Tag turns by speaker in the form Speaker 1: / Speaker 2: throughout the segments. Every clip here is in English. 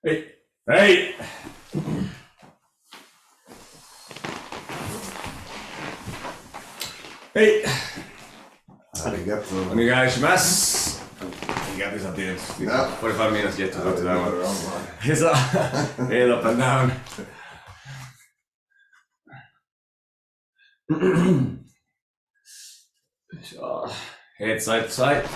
Speaker 1: Hey, hey. Hei!
Speaker 2: Arigato.
Speaker 1: Onegaishimasu. Arigato on tietysti. 45 minutes yet to go to that one. He's head up and down. Head side to side.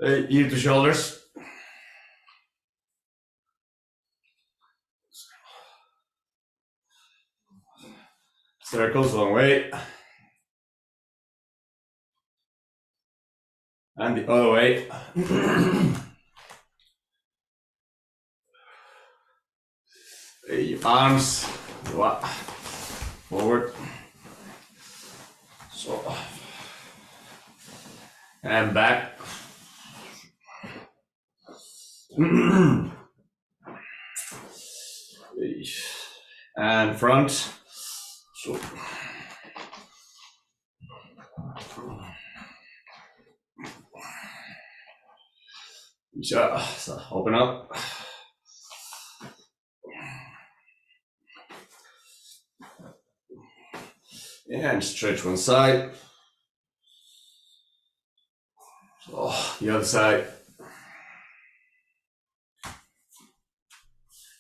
Speaker 1: Ear to shoulders. Circles one way. And the other way. Arms forward. So. And back. And front. So. So open up. And stretch one side. So the other side.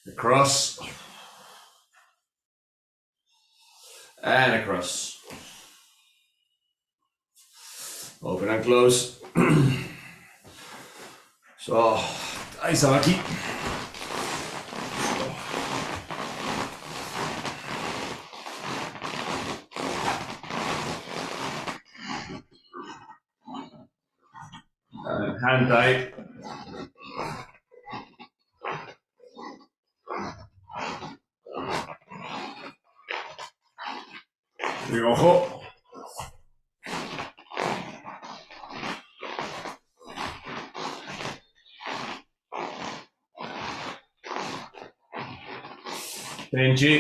Speaker 1: Across. And across. Open and close. So, Aisaki. And hand tight. Ryoho. Benji.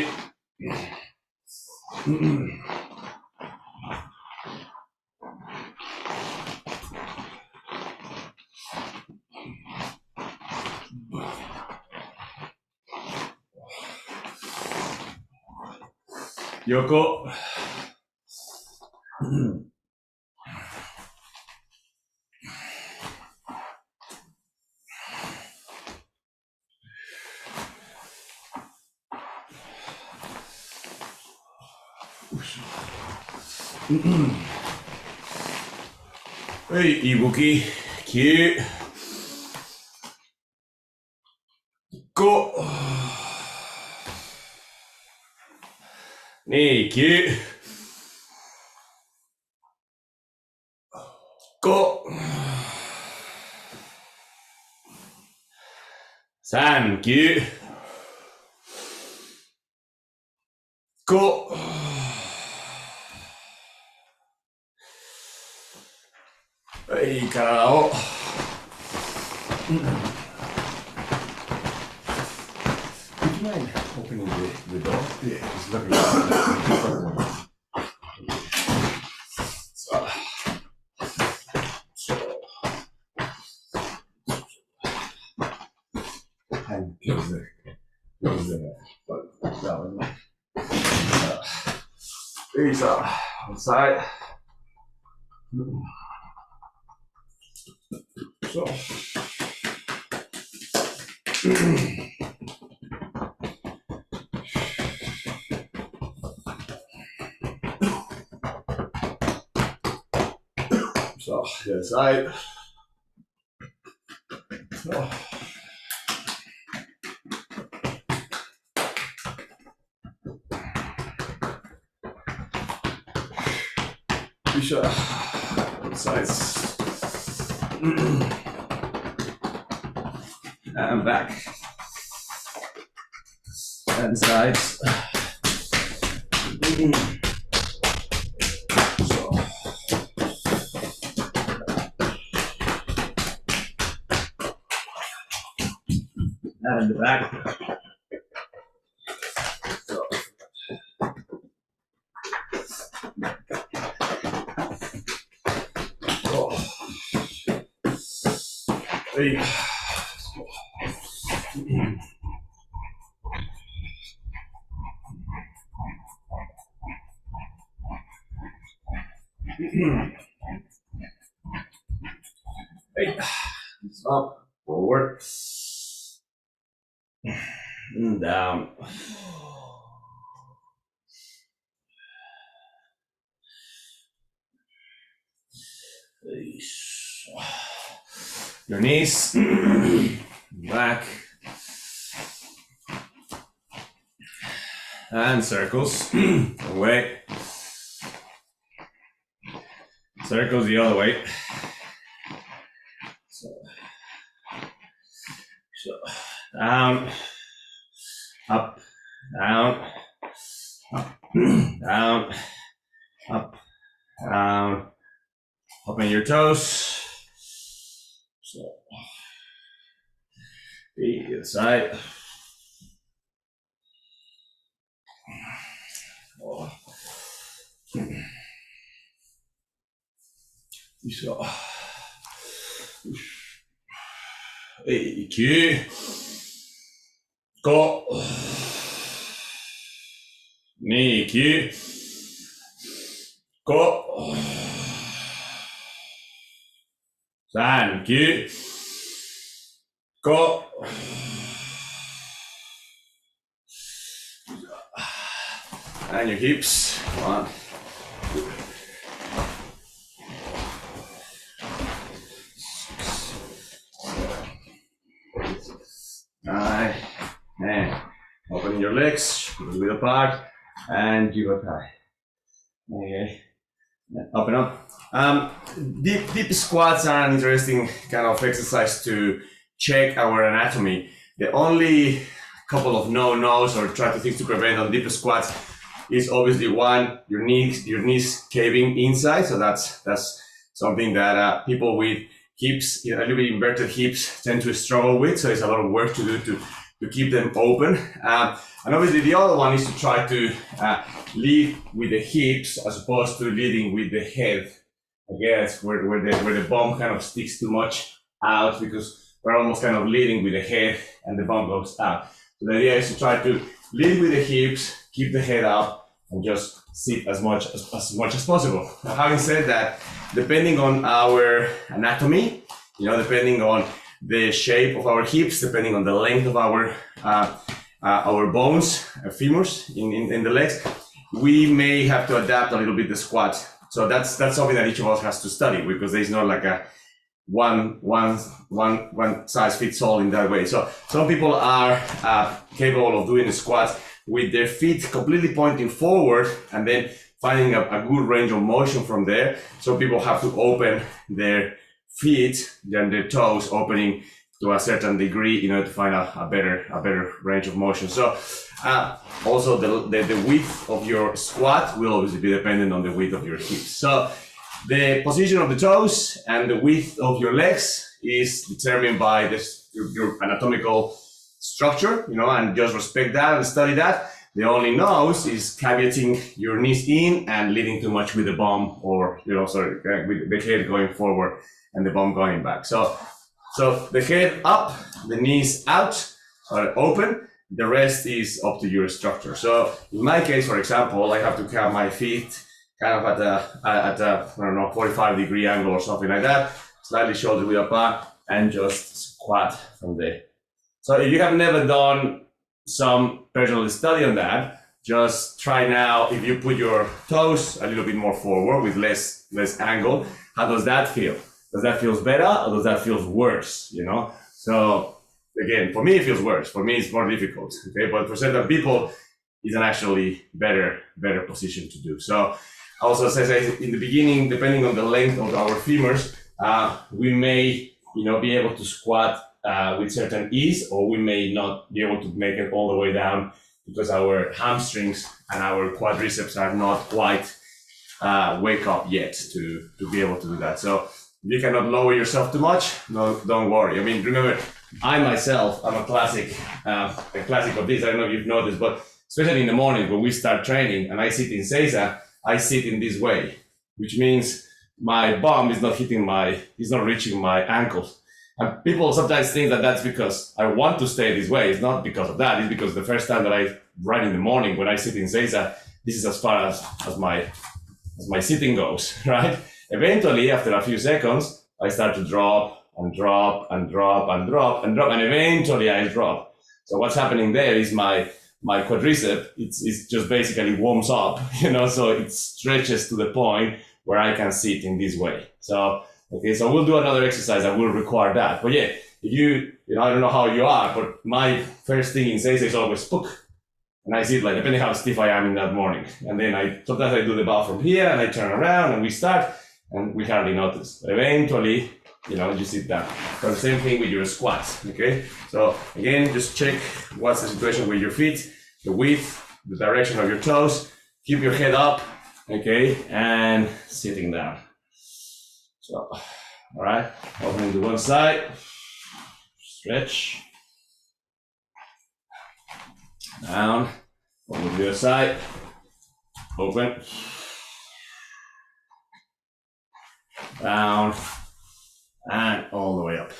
Speaker 1: Yoko. Hey, Ibuki. Cute. Go. Knee, cute. Go. San, cute. Go. Hey, karao. Would you mind opening the door? Yeah, just looking at it. And close the but that one. These are outside. So. So, the other side. So. Both sides. And back. And sides. So. And the back. So. Hey. Hey. Up, forward, and down. Your knees, back, and circles, away, circles the other way. So down, up, down, up, down, up, down. Open your toes. So, feet to the side. Oh. So, Aikido. Go. Niki. Go. Sanki. Go. And your hips. 1, 2, 9, 10. Opening your legs, a little bit apart, and Jivatai. Okay. Open up. Deep squats are an interesting kind of exercise to check our anatomy. The only couple of no-nos or try to things to prevent on deep squats is obviously one, your knees caving inside. So that's something that people with hips, a little bit inverted hips, tend to struggle with. So it's a lot of work to do to keep them open. And obviously the other one is to try to lead with the hips as opposed to leading with the head. I guess where the bum kind of sticks too much out because we're almost kind of leading with the head and the bum goes out. So the idea is to try to lead with the hips, keep the head up, and just sit as much as possible. Now, having said that, depending on our anatomy, depending on the shape of our hips, depending on the length of our bones, femurs in the legs, we may have to adapt a little bit the squat. So that's something that each of us has to study because there's not like a one size fits all in that way. So some people are capable of doing the squats with their feet completely pointing forward and then finding a good range of motion from there. So people have to open their feet, then their toes opening to a certain degree, to find a better range of motion. So also the width of your squat will obviously be dependent on the width of your hips. So the position of the toes and the width of your legs is determined by your anatomical structure, and just respect that and study that. The only nose is caveating your knees in and leading too much with the bum or, with the head going forward and the bum going back. So the head up, the knees out, open. The rest is up to your structure. So in my case, for example, I have to have my feet kind of at a 45-degree angle or something like that, slightly shoulder width apart, and just squat from there. So if you have never done some personal study on that, just try now. If you put your toes a little bit more forward with less angle, how does that feel? Does that feel better or does that feel worse? So again, for me it feels worse. For me it's more difficult. Okay, but for certain people it's an actually better position to do. So Also, as I said in the beginning, depending on the length of our femurs, we may, be able to squat with certain ease, or we may not be able to make it all the way down because our hamstrings and our quadriceps are not quite wake up yet to be able to do that. So if you cannot lower yourself too much, no, don't worry. I mean, remember, I myself, I'm a classic of this. I don't know if you've noticed, but especially in the morning when we start training and I sit in Seiza, I sit in this way, which means my bum is not reaching my ankles. And people sometimes think that that's because I want to stay this way. It's not because of that. It's because the first time that I run in the morning when I sit in Seiza, this is as far as my sitting goes, right? Eventually, after a few seconds, I start to drop and drop and drop and drop and drop, and eventually I drop. So what's happening there is my quadricep, it's just basically warms up, so it stretches to the point where I can sit in this way. So we'll do another exercise that will require that. But yeah, if I don't know how you are, but my first thing in Seiza is always spook. And I sit like, depending how stiff I am in that morning. And then sometimes I do the bow from here and I turn around and we start and we hardly notice. But eventually, you sit down. So the same thing with your squats, okay? So again, just check what's the situation with your feet, the width, the direction of your toes. Keep your head up, okay? And sitting down. So, all right, opening to one side, stretch, down, open to the other side, open, down, and all the way up,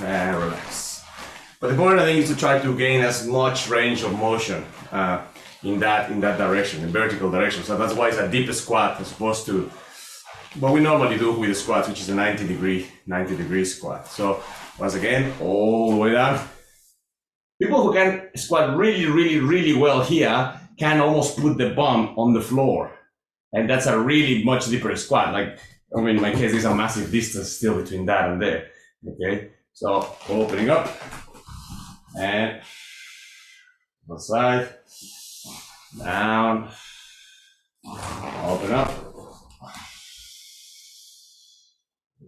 Speaker 1: and relax. But the important thing is to try to gain as much range of motion in that direction, in vertical direction. So that's why it's a deep squat as opposed to what we normally do with the squats, which is a 90 degree squat. So once again, all the way down. People who can squat really, really, really well here can almost put the bum on the floor. And that's a really much deeper squat. In my case, there's a massive distance still between that and there. Okay, so opening up and one side, down, open up,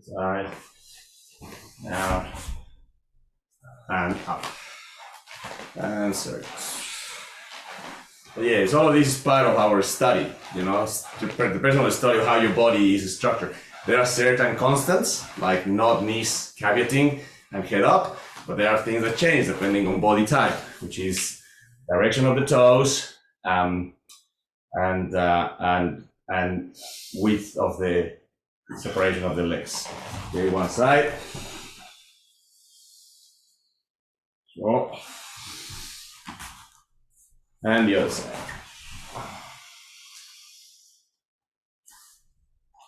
Speaker 1: side, down, and up, and circles. Yeah, so all of this is part of our study, the personal study of how your body is structured. There are certain constants, like not knees caveating and head up, but there are things that change depending on body type, which is direction of the toes, and width of the separation of the legs. Okay, one side. So, and the other side.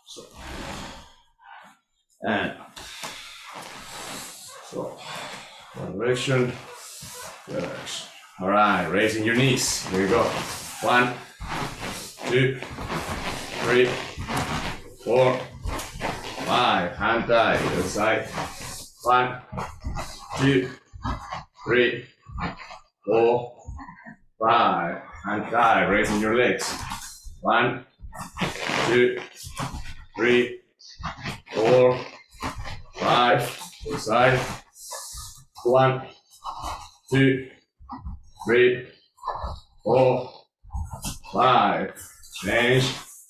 Speaker 1: So, and so, one direction, the other direction. All right, raising your knees. Here we go. 1, 2, 3, 4, 5. Hand tight. The other side. 1, 2, 3, 4, 5. Hand tight. Raising your legs. 1, 2, 3, 4, 5. The other side. 1, 2, 3, 4, 5. Change.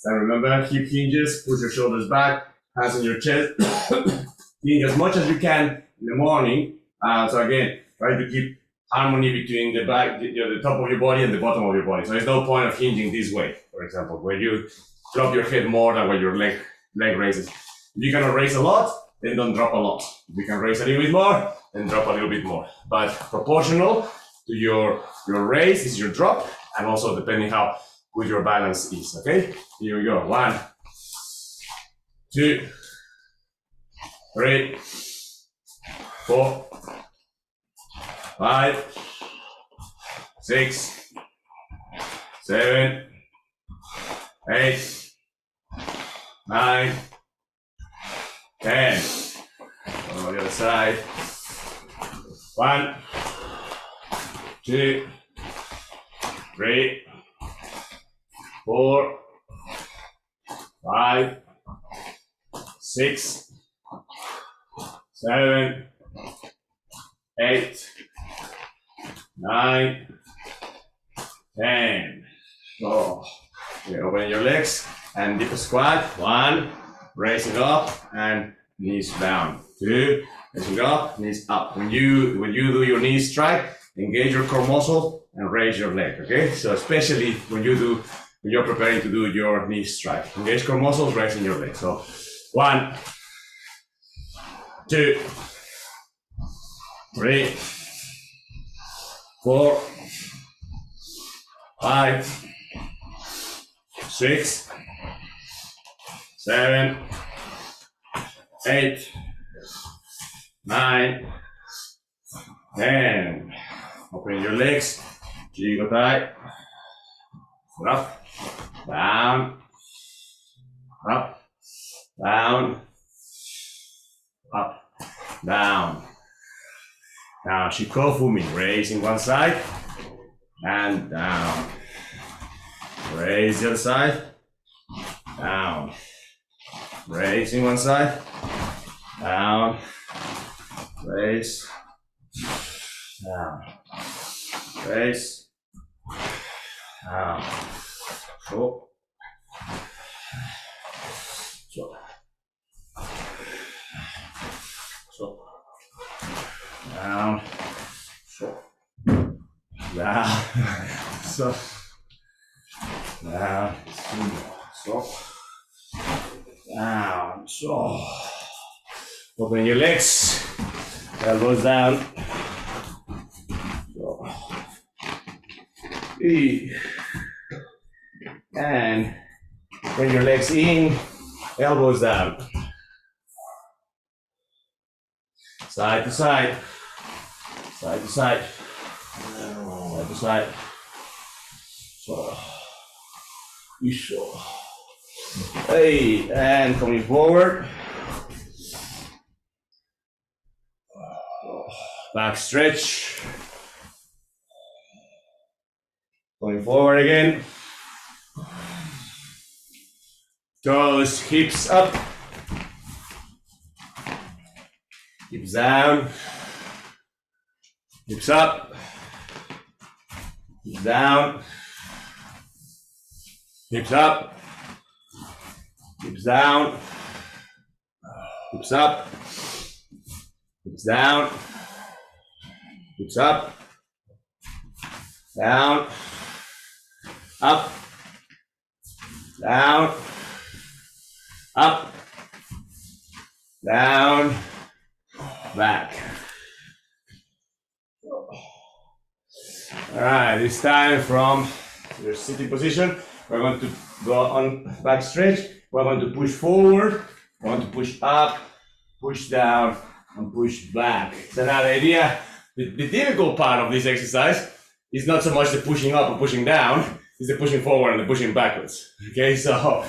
Speaker 1: And remember, hip hinges, push your shoulders back, hands on your chest. Hinge as much as you can in the morning. So again, try to keep harmony between the back, the top of your body and the bottom of your body. So there's no point of hinging this way, for example, where you drop your head more than where your leg raises. If you cannot raise a lot, then don't drop a lot. If you can raise a little bit more, then drop a little bit more. But proportional to your raise is your drop, and also depending how good your balance is. Okay, here we go. 1, 2, 3, 4, 5, 6, 7, 8, 9, 10. On the other side. 1, 2, 3, 4, 5, 6, 7, 8, 9, 10. So, okay, open your legs and deep squat. 1, raising up and knees down. 2, raising up, knees up. When you do your knee strike, engage your core muscle and raise your leg. Okay, so especially when you're preparing to do your knee strike, engage core muscles, raising your leg. So 1, 2, 3, 4, 5, 6, 7, 8, 9, 10. Open your legs, jiggle tight, up, down, up, down, up, down. Now Shikofu me, raising one side and down. Raise the other side, down. Raising one side, down. Raise, down. Raise, down. So, down, so, down, so, down, so, down, so. Open your legs, elbows down. So, and bring your legs in, elbows down. Side to side, side to side, side to side. So, hey, and coming forward. Back stretch. Going forward again. Toes, hips up. Hips down. Hips up. Hips down. Hips up. Hips down. Hips up. Hips down. Hips up. Down. Up. Down. Up. Down. Back. All right, this time from your sitting position, we're going to go on back stretch. We're going to push forward. We're going to push up, push down, and push back. So now the idea, the difficult part of this exercise is not so much the pushing up or pushing down, it's the pushing forward and the pushing backwards. Okay, so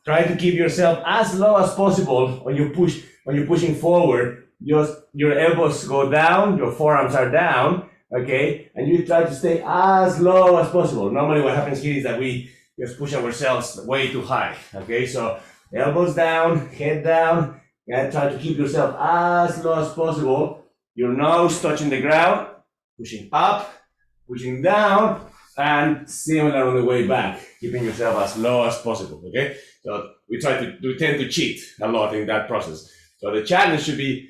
Speaker 1: try to keep yourself as low as possible when you push. When you're pushing forward, your elbows go down, your forearms are down, okay, and you try to stay as low as possible. Normally, what happens here is that we just push ourselves way too high. Okay, so elbows down, head down, and try to keep yourself as low as possible. Your nose touching the ground, pushing up, pushing down, and similar on the way back, keeping yourself as low as possible. Okay, so we tend to cheat a lot in that process. So the challenge should be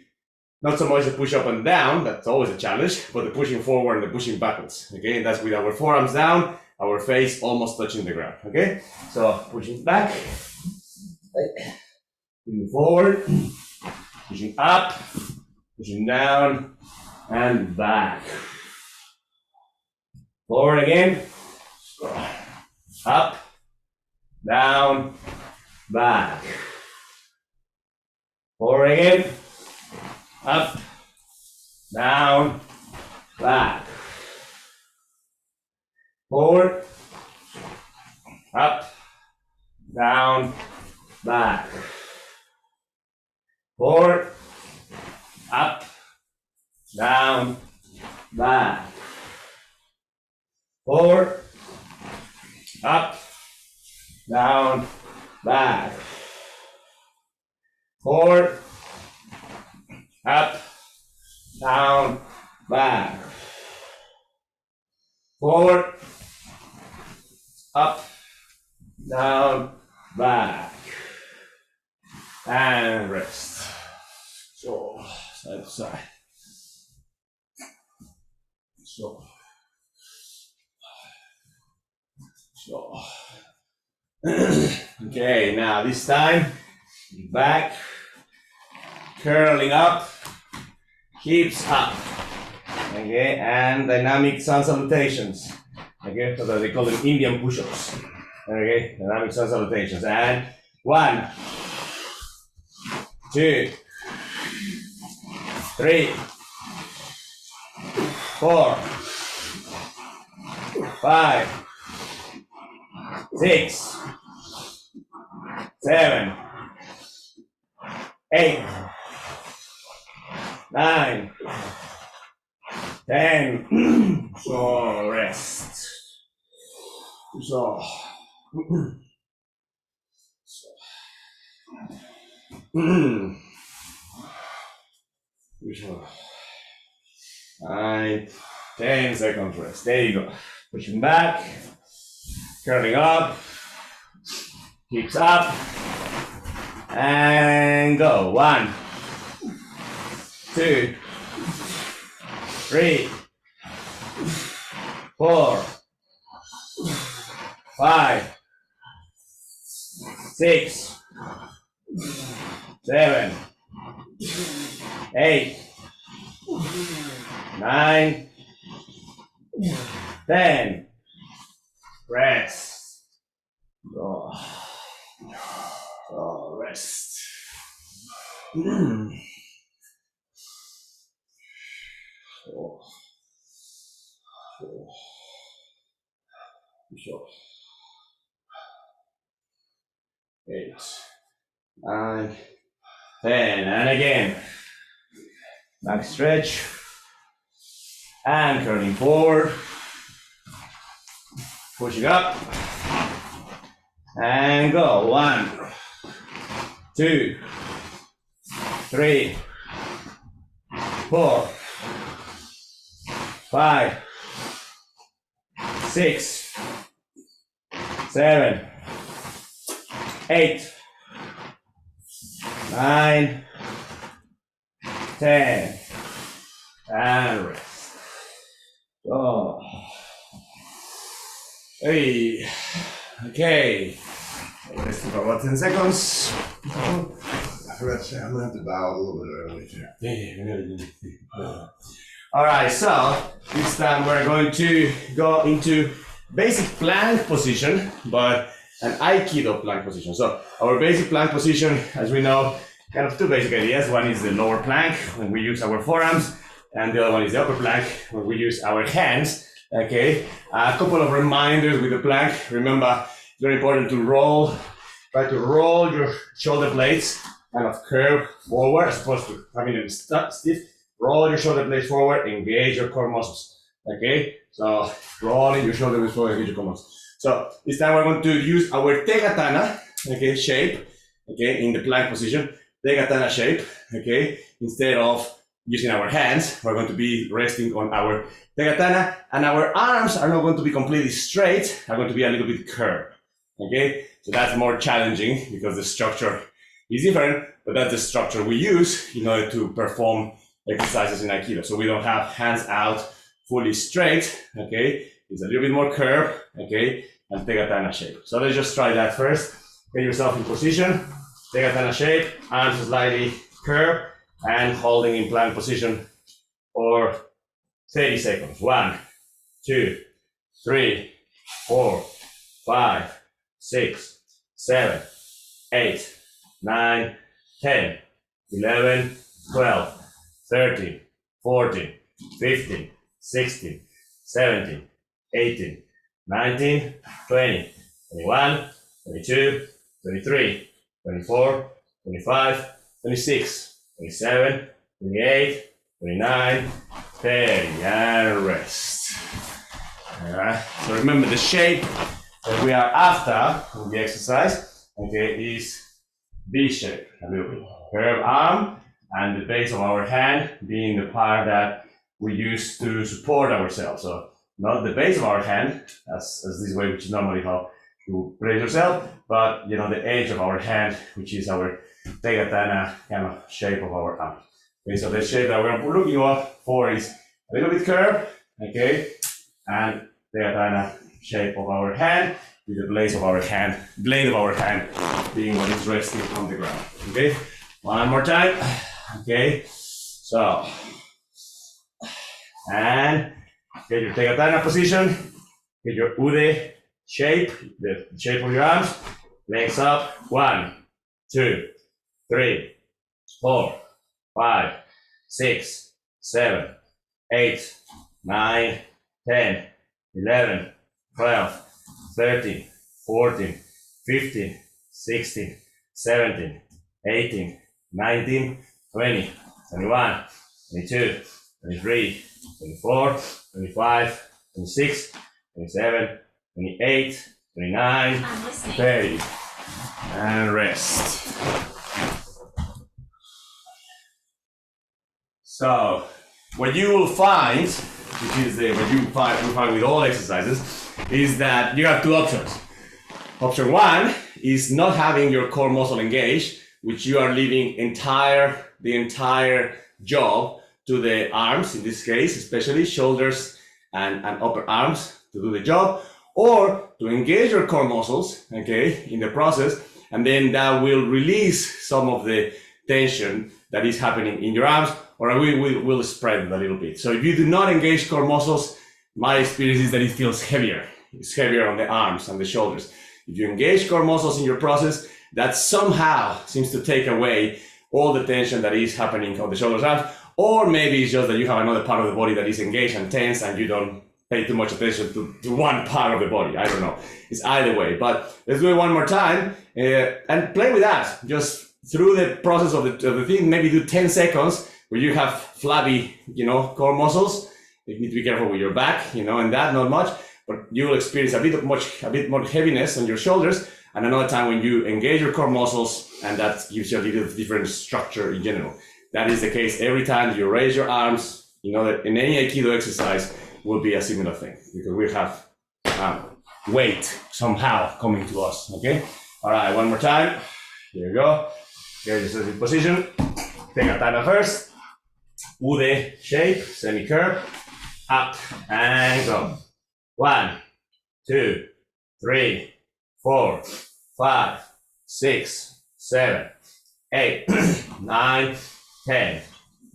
Speaker 1: not so much the push up and down, that's always a challenge, but the pushing forward and the pushing backwards. Okay, and that's with our forearms down, our face almost touching the ground. Okay, so pushing back, pushing forward, pushing up, pushing down, and back. Forward again, up, down, back. Forward again, up, down, back. Forward, up, down, back. Forward, up, down, back. Forward, up, down, back, forward, up, down, back, forward, up, down, back, and rest. So, side to side. So. Okay, now this time, back, curling up, hips up. Okay, and dynamic sun salutations. Okay, so that they call them Indian push-ups. Okay, dynamic sun salutations. And 1, 2, 3, 4, 5, 6, 7, 8, 9, 10. So rest. So. So. 9, 10 seconds rest. There you go. Pushing back, curling up, hips up, and go. 1, 2, 3, 4, 5, 6, 7, 8, 9, 10. Rest. Rest. Sure. 8, 9, 10, and again. Back stretch. And curling forward. Pushing up. And go. 1, 2, 3, 4, 5, 6, 7, 8, 9, 10, and rest. Oh. Hey. Okay. Rest for about 10 seconds.
Speaker 2: I forgot to say, I'm gonna have to bow a little bit early too.
Speaker 1: Yeah. All right, so this time we're going to go into basic plank position, but an Aikido plank position. So our basic plank position, as we know, kind of two basic ideas. One is the lower plank, when we use our forearms, and the other one is the upper plank, where we use our hands. Okay, a couple of reminders with the plank. Remember, it's very important to roll, try to roll your shoulder blades, kind of curve forward, as opposed to having them stiff. Roll your shoulder blades forward, engage your core muscles. Okay, so rolling your shoulder blades forward, engage your core muscles. So this time we're going to use our Tegatana, okay, shape, okay, in the plank position, Tegatana shape, okay, instead of using our hands, we're going to be resting on our Tegatana, and our arms are not going to be completely straight, are going to be a little bit curved, okay? So that's more challenging because the structure is different, but that's the structure we use in order to perform exercises in Aikido. So we don't have hands out fully straight, okay? It's a little bit more curved, okay? And Tegatana shape. So let's just try that first. Get yourself in position, Tegatana shape, arms slightly curved, and holding in plank position for 30 seconds. 1, 2, 3, 4, 5, 6, 7, 8, 9, 10, 11, 12, 13, 14, 15, 16, 17, 18, 19, 20, 21, 22, 23, 24, 25, 26, 27, 28, 29, 30, and rest. Alright, so remember the shape that we are after in the exercise. okay, is this shape, a little bit. Curved arm, and the base of our hand being the part that we use to support ourselves. So not the base of our hand, as this way, which is normally how you raise yourself, but you know, the edge of our hand, which is our Tegatana kind of shape of our arm. Okay, so the shape that we're looking for is a little bit curved, okay, and Tegatana shape of our hand, with the blade of our hand being what is resting on the ground. Okay, one more time. Okay, so and get your Tegatana position, get your Ude shape, the shape of your arms, legs up, 1, 2, 3, 4, 5, 6, 7, 8, 9, 10, 11, 12, 13, 14, 15, 16, 17, 18, 19, 20, 21, 22, 23, 24, 25, 26, 27, 28, 29, 30, and rest. So, what you will find, which is what you find with all exercises, is that you have two options. Option one is not having your core muscle engaged, which you are leaving the entire job to the arms, in this case, especially shoulders and upper arms to do the job, or to engage your core muscles, okay, in the process, and then that will release some of the tension that is happening in your arms, or will spread it a little bit. So if you do not engage core muscles, my experience is that it feels heavier. It's heavier on the arms and the shoulders. If you engage core muscles in your process, that somehow seems to take away all the tension that is happening on the shoulders, arms, or maybe it's just that you have another part of the body that is engaged and tense and you don't pay too much attention to one part of the body. I don't know. It's either way, but let's do it one more time and play with that. Just through the process of the thing, maybe do 10 seconds where you have flabby, core muscles. You need to be careful with your back, and that not much, but you will experience a bit more heaviness on your shoulders, and another time when you engage your core muscles, and that gives you a little different structure in general. That is the case every time you raise your arms. That in any Aikido exercise will be a similar thing, because we have weight somehow coming to us, okay? All right, one more time. Here you go. Here's the position. Tegatana first. Ude shape, semi-curve. Up and go. 1, 2, 3, 4, 5, 6, 7, 8, 9, 10,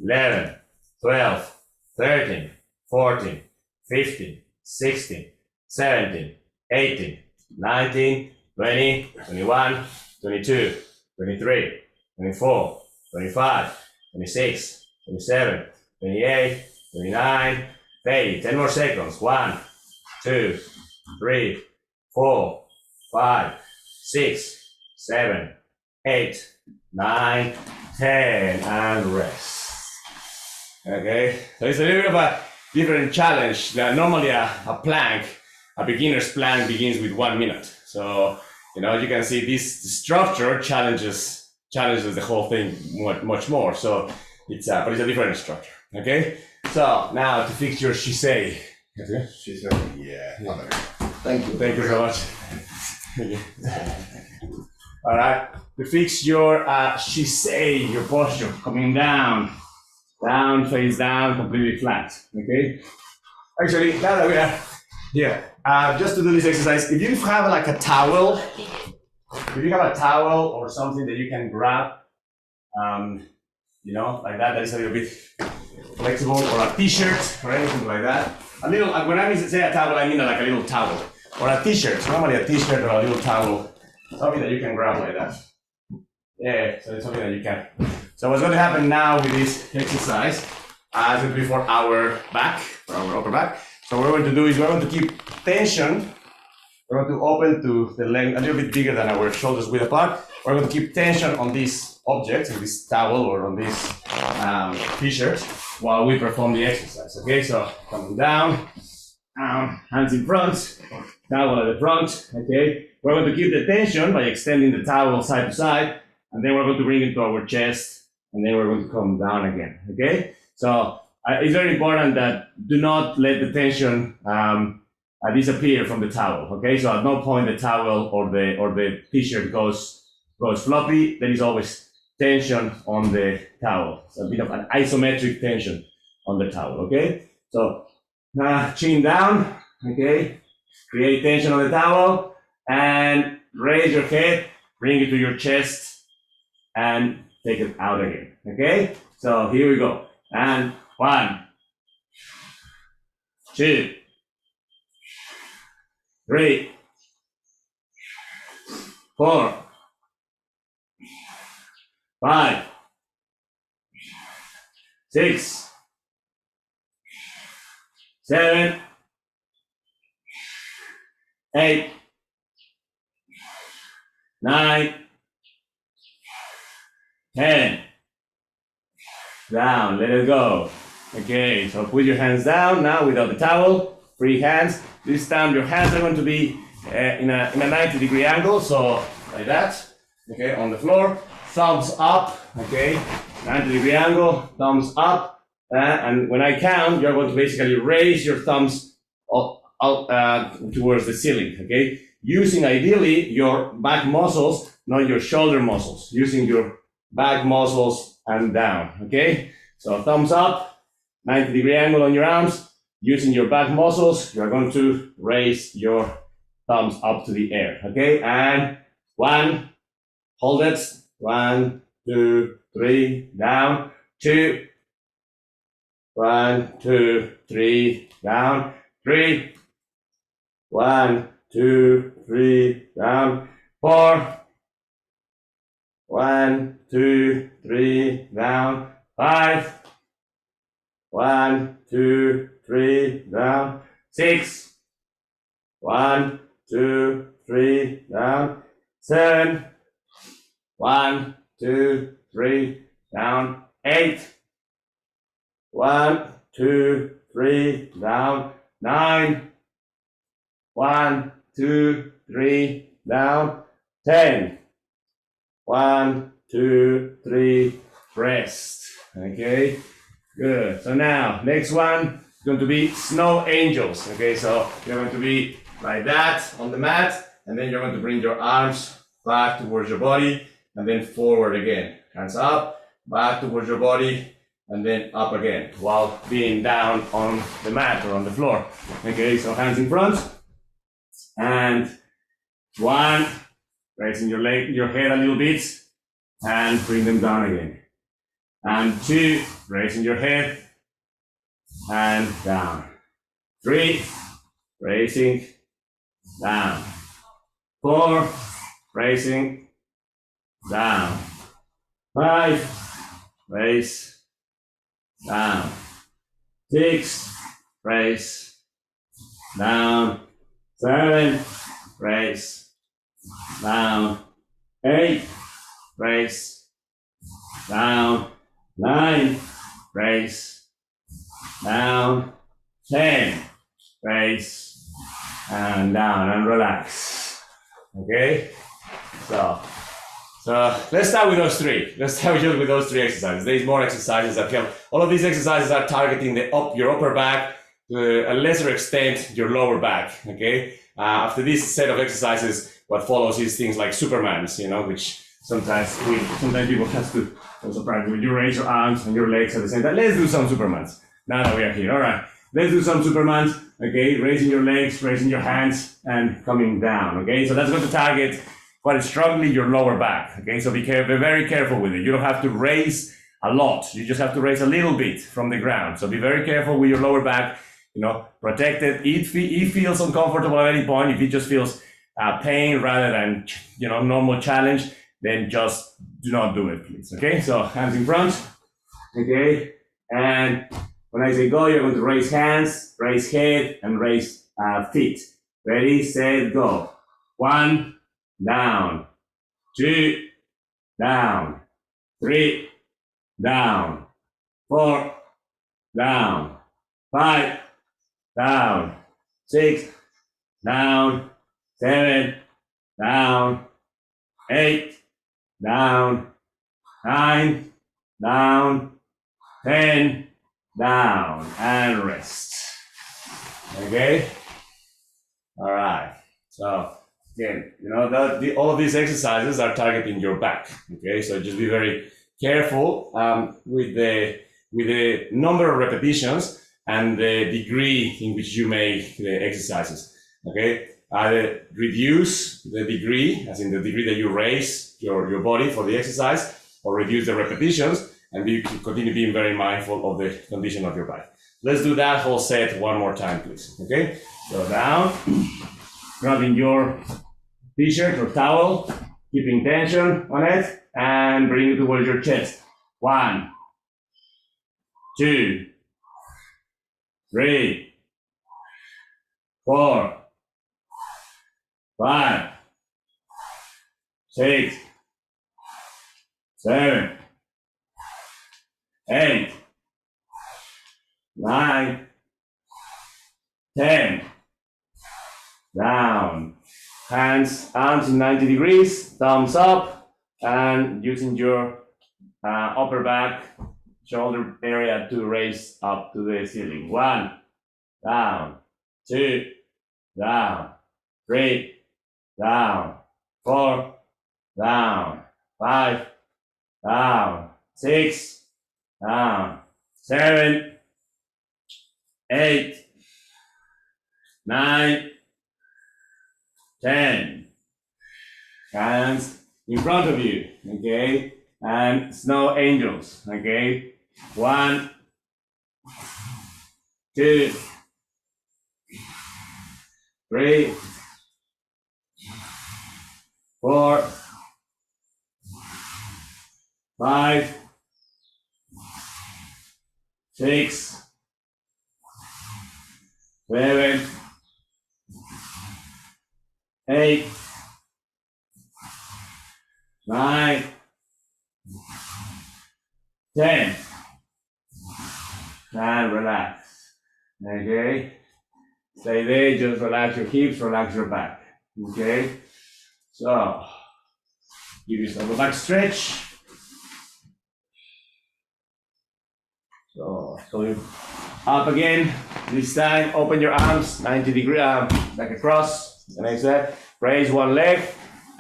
Speaker 1: 11, 12, 13, 14, 15, 16, 17, 18, 19, 20, 21, 22, 23, 24, 25, 26, 27, 28, 29, 30. 10 more seconds. 1, 2, 3, 4, 5, 6, 7, 8, 9, 10, and rest. Okay, so it's a little bit of a different challenge. Normally a plank, a beginner's plank begins with 1 minute. So, you can see this structure challenges the whole thing much more. So but it's a different structure. Okay, so now to fix your shisei. Okay?
Speaker 2: Shisei, yeah. Thank you
Speaker 1: so much. All right, to fix your shisei, your posture, coming down, face down, completely flat. Okay. Actually, now that we are here, just to do this exercise, if you have like a towel, or something that you can grab, like that is a little bit flexible, or a t-shirt, or anything like that. A little, when I say a towel, I mean like a little towel, or a t-shirt. Normally a t-shirt or a little towel, something that you can grab like that. Yeah, so it's something that you can. So what's going to happen now with this exercise, it's going to be for our back, for our upper back. So what we're going to do is we're going to keep tension. We're going to open to the length a little bit bigger than our shoulders width apart. We're going to keep tension on this object, on this towel or on this t-shirt, while we perform the exercise. Okay, so coming down, hands in front, towel at the front, okay? We're going to keep the tension by extending the towel side to side, and then we're going to bring it to our chest, and then we're going to come down again, okay? So it's very important that do not let the tension disappear from the towel, okay? So at no point the towel or the t-shirt goes floppy. There is always tension on the towel. So a bit of an isometric tension on the towel, okay? So chin down, okay? Create tension on the towel and raise your head, bring it to your chest and take it out again, okay? So here we go. And 1, 2, 3, 4, 5, 6, 7, 8, 9, 10. Down, let it go. Okay, so put your hands down now without the towel, free hands. This time your hands are going to be in a 90-degree angle, so like that, okay, on the floor. Thumbs up, okay, 90-degree angle, thumbs up. And when I count, you're going to basically raise your thumbs out towards the ceiling, okay? Using ideally your back muscles, not your shoulder muscles. Using your back muscles and down, okay? So thumbs up, 90-degree angle on your arms. Using your back muscles, you're going to raise your thumbs up to the air, okay? And 1, hold it. 1, 2, 3, down. 2, 1, 2, 3, down. 3, 1, 2, 3, down. 4, 1, 2, 3, down. 5, 1, 2, 3, down. 6, 1, 2, 3, down. 7, 1, 2, 3, down. 8, 1, 2, 3, down. 9, 1, 2, 3, down. 10, 1, 2, 3, rest. Okay, good. So now, next one is going to be snow angels. Okay, so you're going to be like that on the mat, and then you're going to bring your arms back towards your body, and then forward again. Hands up, back towards your body, and then up again, while being down on the mat or on the floor. Okay, so hands in front, and 1, raising your head a little bit, and bring them down again. And 2, raising your head, and down. 3, raising, down. 4, raising, down. 5, raise, down. 6, raise, down. 7, raise, down. 8, raise, down. 9, raise, down. 10, raise, and down, and relax. Okay, so let's start with those 3. Let's start with those 3 exercises. There's more exercises that help. All of these exercises are targeting your upper back, to a lesser extent your lower back. Okay, after this set of exercises, what follows is things like Supermans, which sometimes people have to also practice. When you raise your arms and your legs at the same time, let's do some Supermans. Now that we are here, all right. Let's do some Supermans. Okay, raising your legs, raising your hands, and coming down. Okay, so that's going to target quite strongly your lower back. Okay, so be very careful with it. You don't have to raise a lot. You just have to raise a little bit from the ground. So be very careful with your lower back. Protect it. If it feels uncomfortable at any point, if it just feels pain rather than normal challenge, then just do not do it, please. Okay, so hands in front. Okay, and when I say go, you're going to raise hands, raise head, and raise feet. Ready, set, go. 1, down. 2, down. 3, down. 4, down. 5, down. 6, down, 7, down, 8, down, 9, down, 10, down, and rest. Okay? All right. So again, all of these exercises are targeting your back. Okay, so just be very careful with the number of repetitions and the degree in which you make the exercises. Okay, either reduce the degree, as in the degree that you raise your body for the exercise, or reduce the repetitions, and continue being very mindful of the condition of your body. Let's do that whole set one more time, please. Okay, so down, grabbing your t-shirt or towel, keeping tension on it, and bring it towards your chest. 1, 2, 3, 4, 5, 6, 7, 8, 9, 10. Down. Arms in 90 degrees, thumbs up, and using your upper back, shoulder area to raise up to the ceiling. 1, down, 2, down, 3, down, 4, down, 5, down, 6, down, 7, 8, 9, 10. Hands in front of you, okay? And snow angels, okay? 1, 2, 3, 4, 5, 6, 7, 8, 9, 10. And relax. Okay? Stay there, just relax your hips, relax your back. Okay? So, give yourself a back stretch. So you up again. This time, open your arms 90 degrees, like across. And I said, raise one leg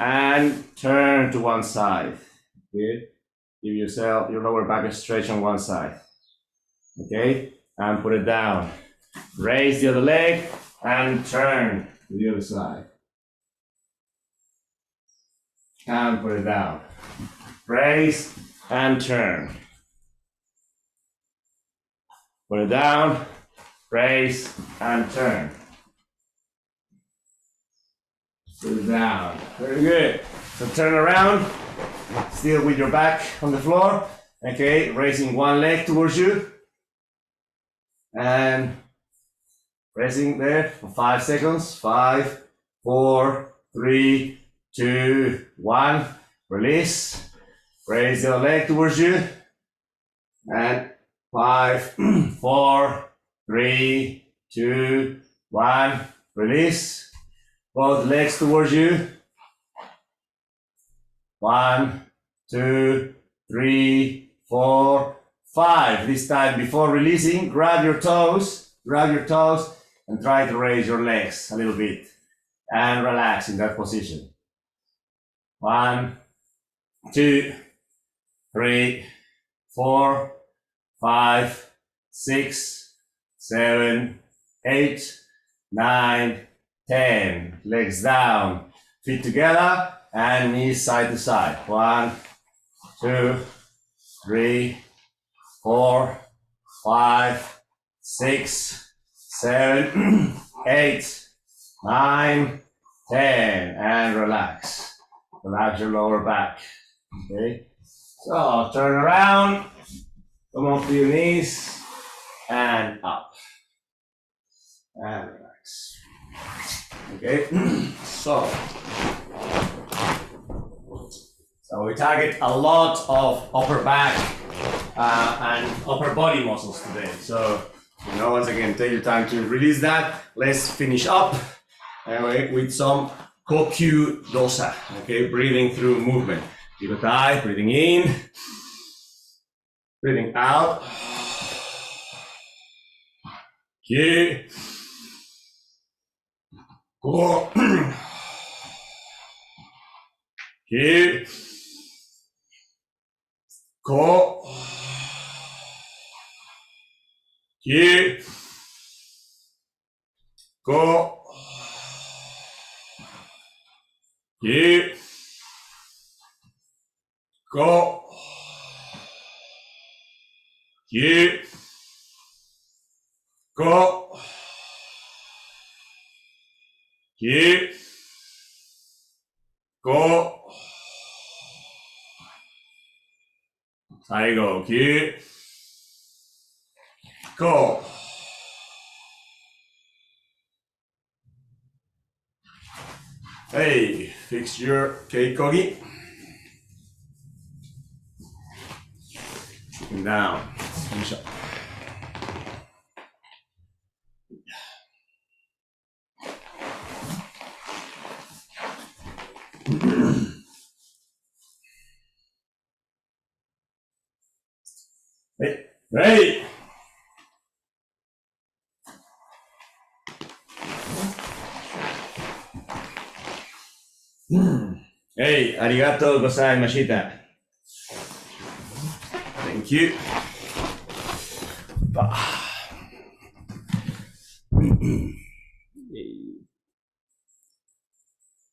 Speaker 1: and turn to one side. Good. Give yourself your lower back a stretch on one side. Okay, and put it down. Raise the other leg and turn to the other side. And put it down. Raise and turn. Put it down. Raise and turn. Put it down. Very good. So turn around, still with your back on the floor. Okay, raising one leg towards you. And pressing there for 5 seconds. 5, 4, 3, 2, 1. Release. Raise the other leg towards you. And 5, 4, 3, 2, 1. Release. Both legs towards you. 1, 2, 3, 4, 5. This time, before releasing, grab your toes, and try to raise your legs a little bit. And relax in that position. 1, 2, 3, 4, 5, 6, 7, 8, 9, 10. Legs down, feet together, and knees side to side. 1, 2, 3, 4, 5, 6, 7, 8, 9, 10. And relax. Relax your lower back. Okay. So turn around. Come on to your knees and up. And relax. Okay. So we target a lot of upper back and upper body muscles today. So, once again, take your time to release that. Let's finish up with some kokyu dosa, okay, breathing through movement. Jigotai, breathing in, breathing out. Ki, ko, ki, ko, ki, ko, ki, ko, ki, ko, ki, ko, 最後、き、こ。Hey, fix your keikogi. And down. よいしょ。はい。はい。はい。ありがとうございました。Thank you. Bah.